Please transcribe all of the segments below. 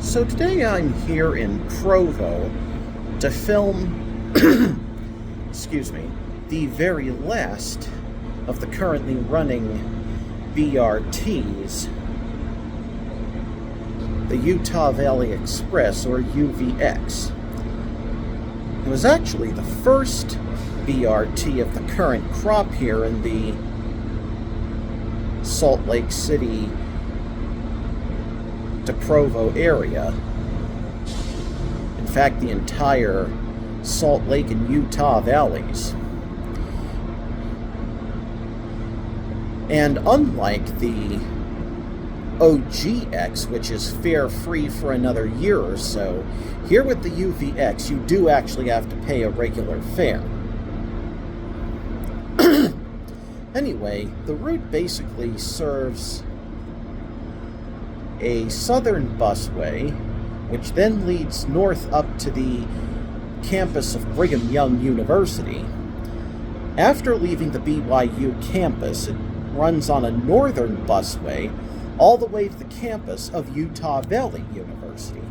So today I'm here in Provo to film, excuse me, the very last of the currently running BRTs, the Utah Valley Express, or UVX. It was actually the first BRT of the current crop here in the Salt Lake City to Provo area. In fact, the entire Salt Lake and Utah valleys. And unlike the OGX, which is fare free for another year or so, here with the UVX you do actually have to pay a regular fare. Anyway, the route basically serves a southern busway, which then leads north up to the campus of Brigham Young University. After leaving the BYU campus, it runs on a northern busway all the way to the campus of Utah Valley University.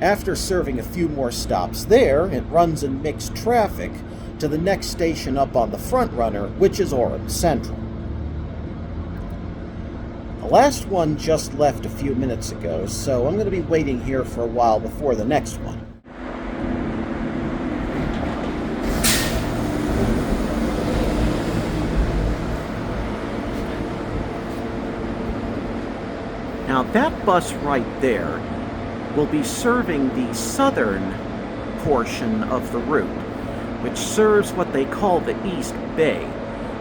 After serving a few more stops there, it runs in mixed traffic to the next station up on the Front Runner, which is Orem Central. The last one just left a few minutes ago, so I'm going to be waiting here for a while before the next one. Now that bus right there will be serving the southern portion of the route, which serves what they call the East Bay,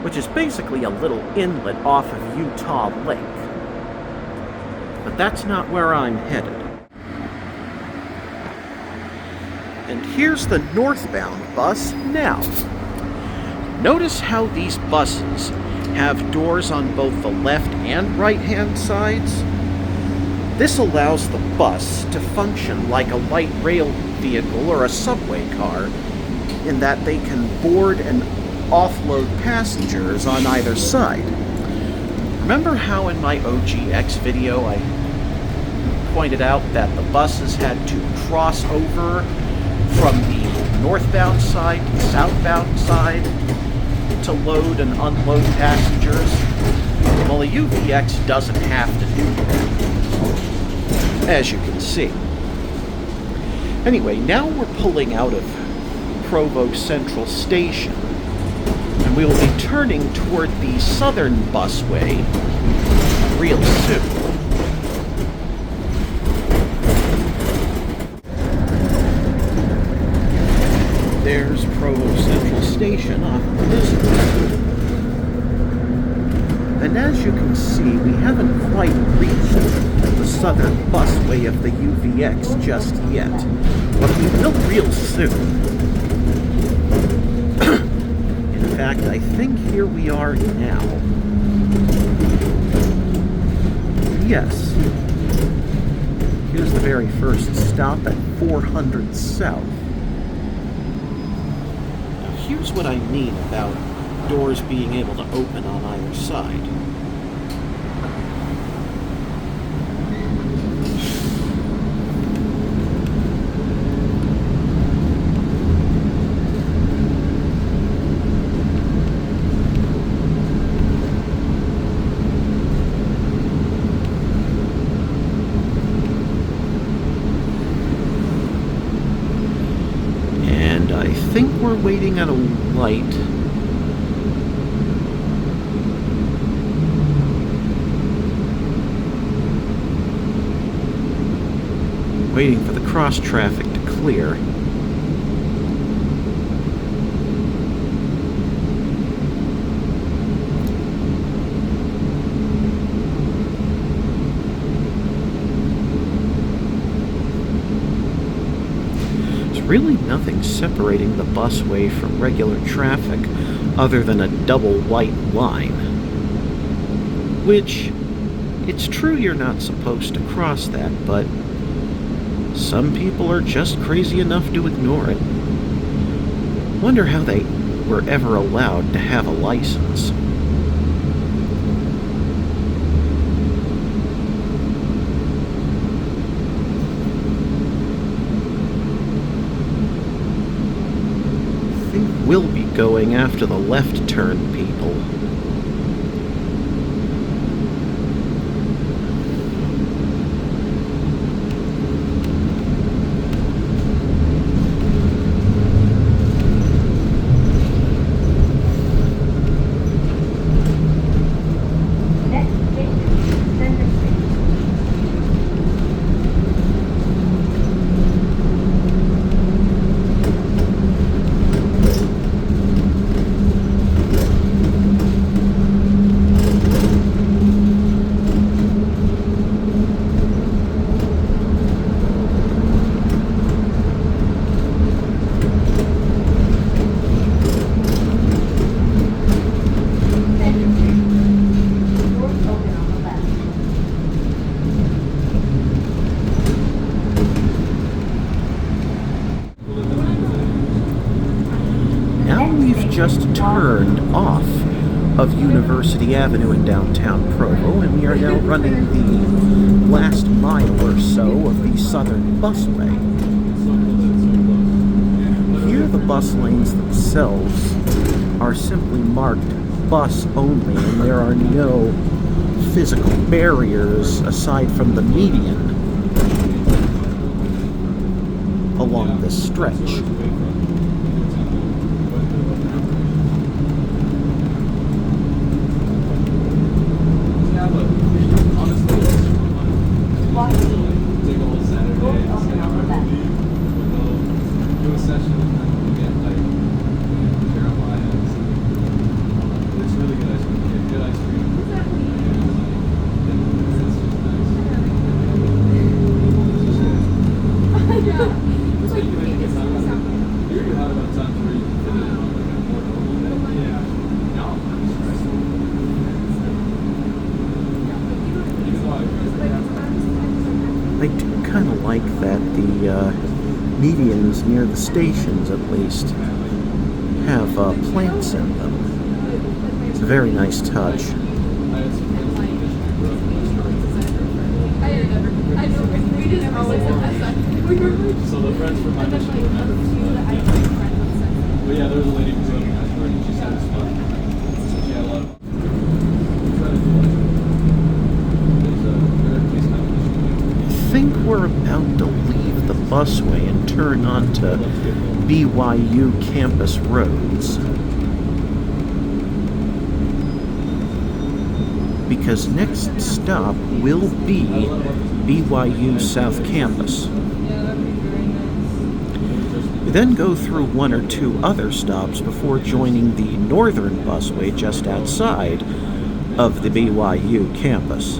which is basically a little inlet off of Utah Lake. But that's not where I'm headed. And here's the northbound bus now. Notice how these buses have doors on both the left and right-hand sides. This allows the bus to function like a light rail vehicle or a subway car, in that they can board and offload passengers on either side. Remember how in my OGX video I pointed out that the buses had to cross over from the northbound side to the southbound side to load and unload passengers? Well, a UVX doesn't have to do that, as you can see. Anyway, now we're pulling out of Provo Central Station, and we will be turning toward the southern busway real soon. There's Provo Central Station on this road. And as you can see, we haven't quite reached the southern busway of the UVX just yet, but we will real soon. In fact, I think here we are now. Yes. Here's the very first stop at 400 South. Now here's what I mean about doors being able to open on either side. I think we're waiting at a light. Waiting for the cross traffic to clear. Really nothing separating the busway from regular traffic other than a double white line. Which, it's true you're not supposed to cross that, but some people are just crazy enough to ignore it. Wonder how they were ever allowed to have a license. will be going after the left turn people. Just turned off of University Avenue in downtown Provo, and we are now running the last mile or so of the Southern Busway. Here the bus lanes themselves are simply marked bus only, and there are no physical barriers aside from the median along this stretch. I do kind of like that the medians near the stations, at least, have plants in them. It's a very nice touch. So the friends from my mission remember. But yeah, there was a lady who was running after and she said it's fun. So she had a lot of I think we're about to leave the busway and turn onto BYU campus roads. Because next stop will be BYU South Campus. We then go through one or two other stops before joining the northern busway just outside of the BYU campus.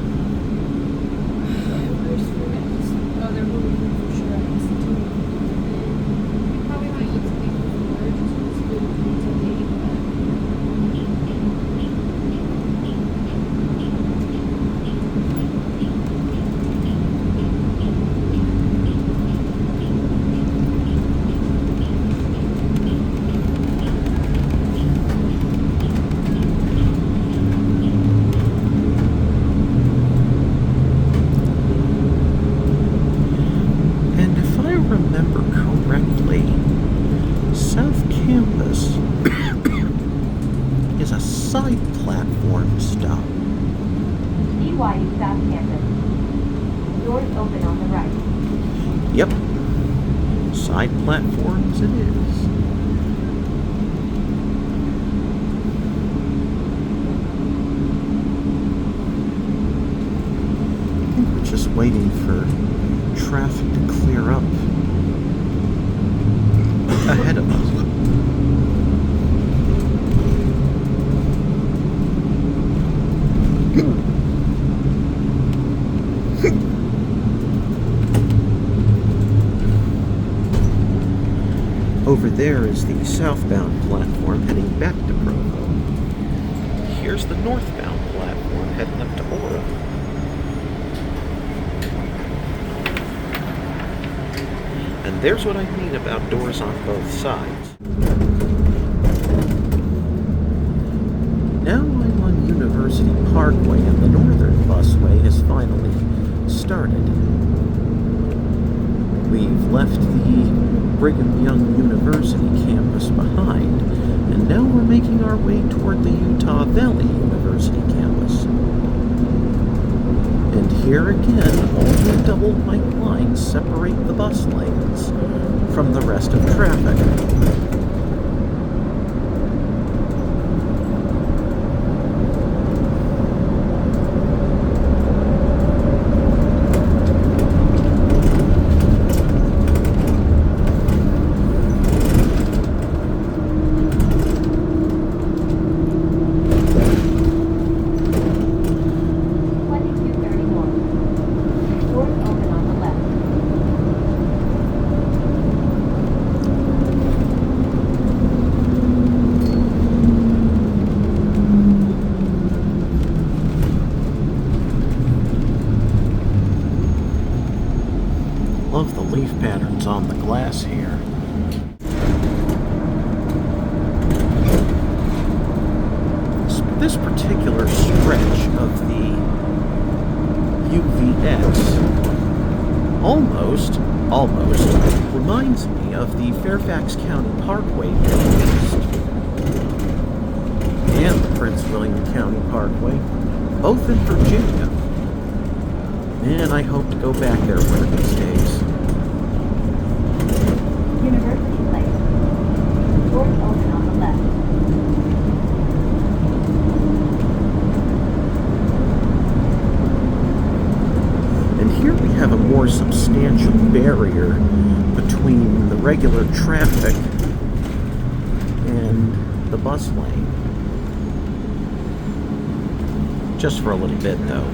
Is a side platform stop. BYU South Campus. Doors open on the right. Yep. Side platforms it is. I think we're just waiting for traffic to clear up ahead of us. Over there is the southbound platform heading back to Provo. Here's the northbound platform heading up to Orem. And there's what I mean about doors on both sides. Now I'm on University Parkway and the northern busway has finally started. We've left the Brigham Young University campus behind, and now we're making our way toward the Utah Valley University campus. And here again, only double white lines separate the bus lanes from the rest of traffic. Love the leaf patterns on the glass here. This particular stretch of the UVX almost reminds me of the Fairfax County Parkway to the east and the Prince William County Parkway, both in Virginia. And I hope to go back there one of these days. University Place. Doors open on the left. And here we have a more substantial barrier between the regular traffic and the bus lane. Just for a little bit, though.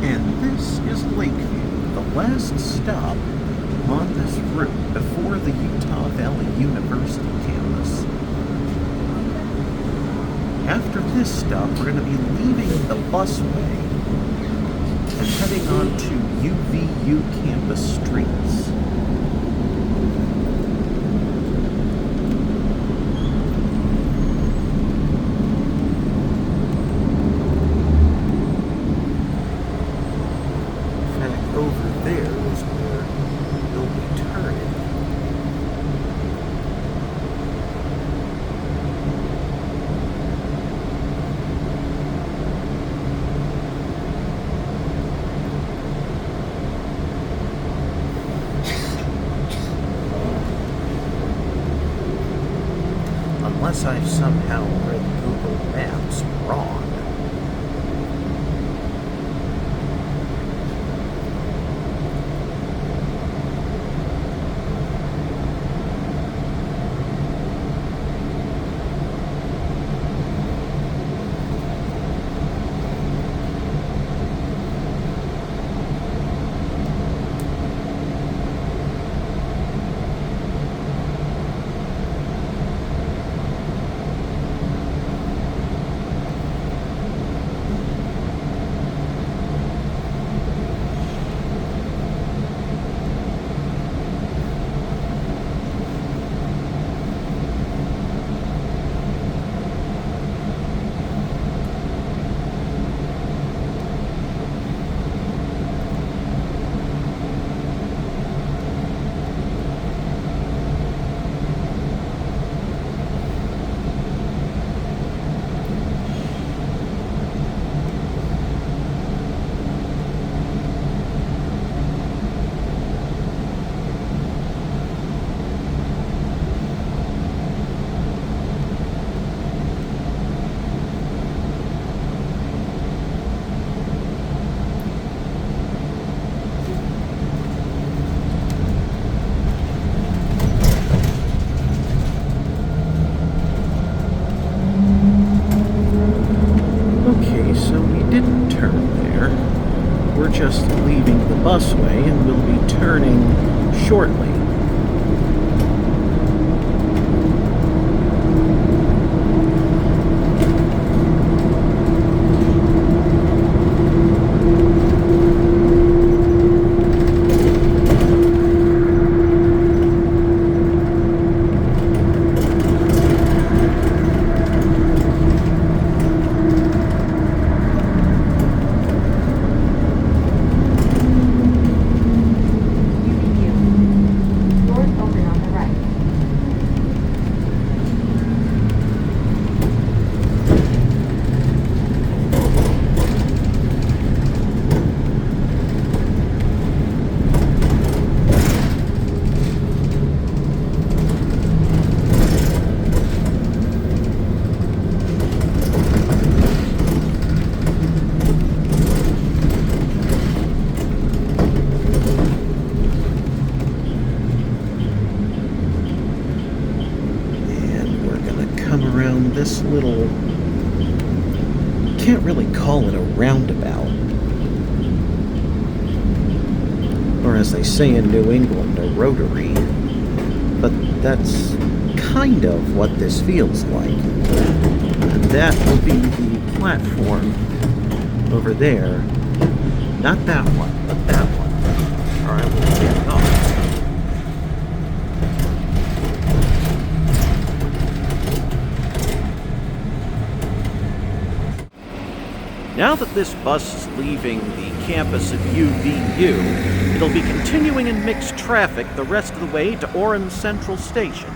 And this is Lakeview, the last stop on this route before the Utah Valley University campus. After this stop, we're going to be leaving the busway and heading on to UVU campus streets. Over there is where you'll be turning. Unless I've somehow read Google Maps wrong. Just leaving the busway and we'll be turning shortly. roundabout. Or as they say in New England, a rotary. But that's kind of what this feels like. And that will be the platform over there. Not that one, but that one. Or I will get off. Now that this bus is leaving the campus of UVU, it'll be continuing in mixed traffic the rest of the way to Orem Central Station.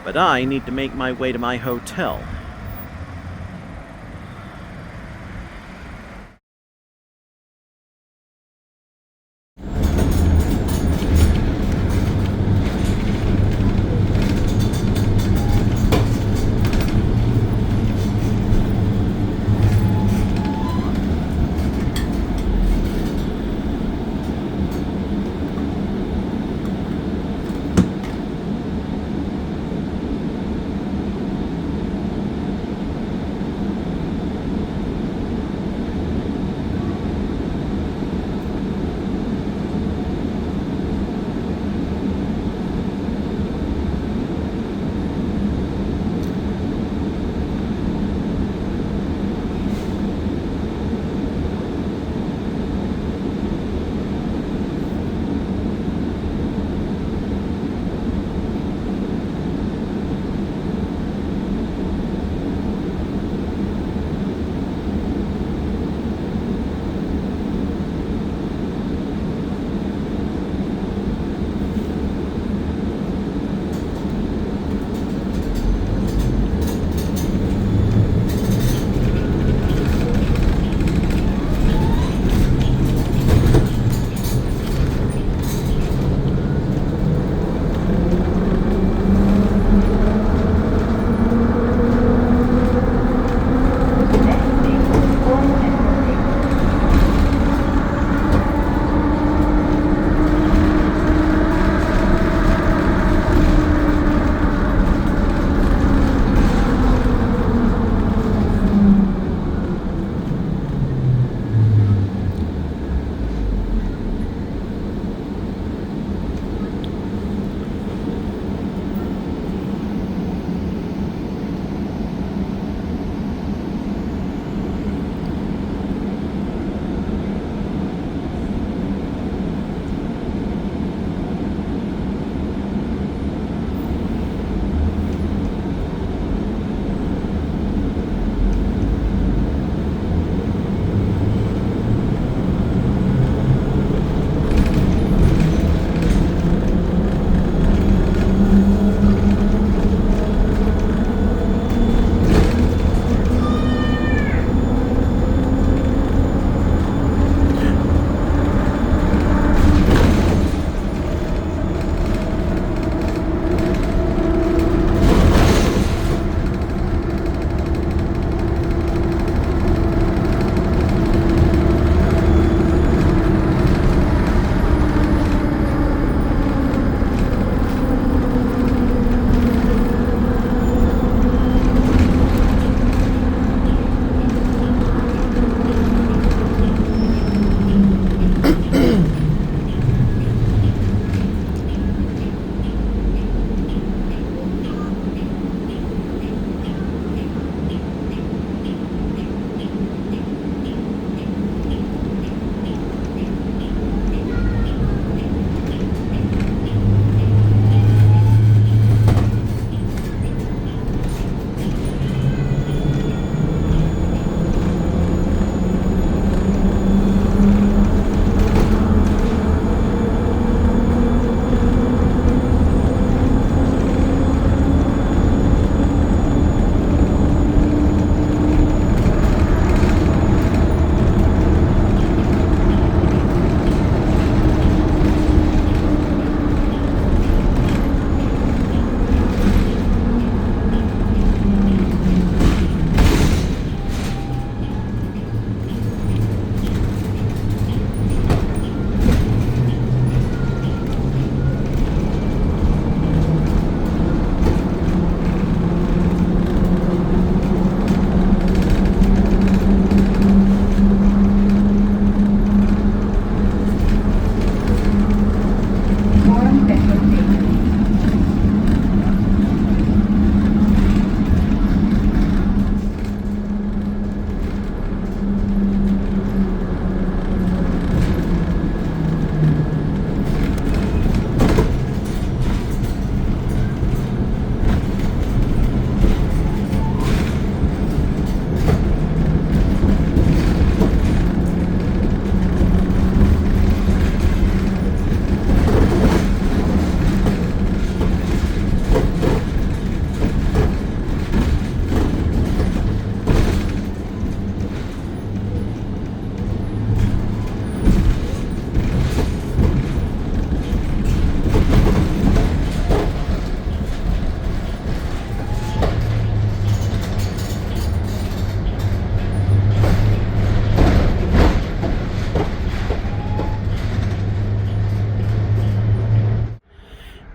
But I need to make my way to my hotel.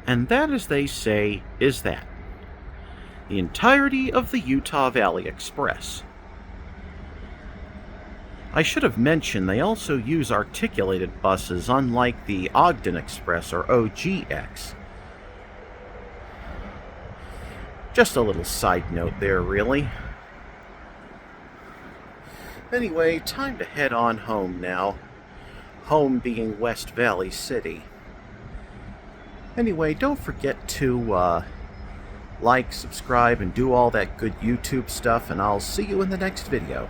And that, as they say, is that. The entirety of the Utah Valley Express. I should have mentioned they also use articulated buses unlike the Ogden Express or OGX. Just a little side note there, really. Anyway, time to head on home now. Home being West Valley City. Anyway, don't forget to like, subscribe, and do all that good YouTube stuff, and I'll see you in the next video.